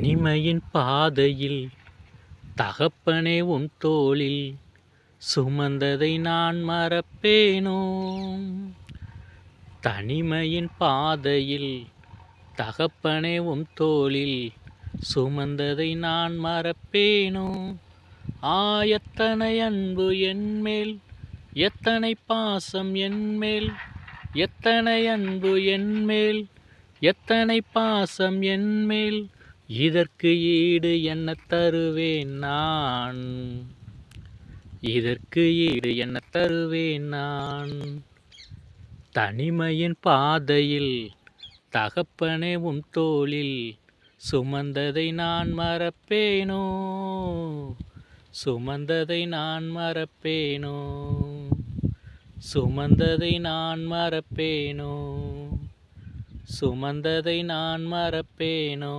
தனிமையின் பாதையில் தகப்பனே உன் தோளில் சுமந்ததை நான் மறப்பேனோ? தனிமையின் பாதையில் தகப்பனே உன் தோளில் சுமந்ததை நான் மறப்பேனோ? எத்தனை அன்பு என்மேல், எத்தனை பாசம் என்மேல், எத்தனை அன்பு என்மேல், எத்தனை பாசம் என்மேல், இதற்கு ஈடு என்ன தருவேன் நான்? இதற்கு ஈடு என்ன தருவேன் நான்? தனிமையின் பாதையில் தகப்பனே உன் தோளில் சுமந்ததை நான் மறப்பேனோ? சுமந்ததை நான் மறப்பேனோ? சுமந்ததை நான் மறப்பேனோ? சுமந்ததை நான் மறப்பேனோ?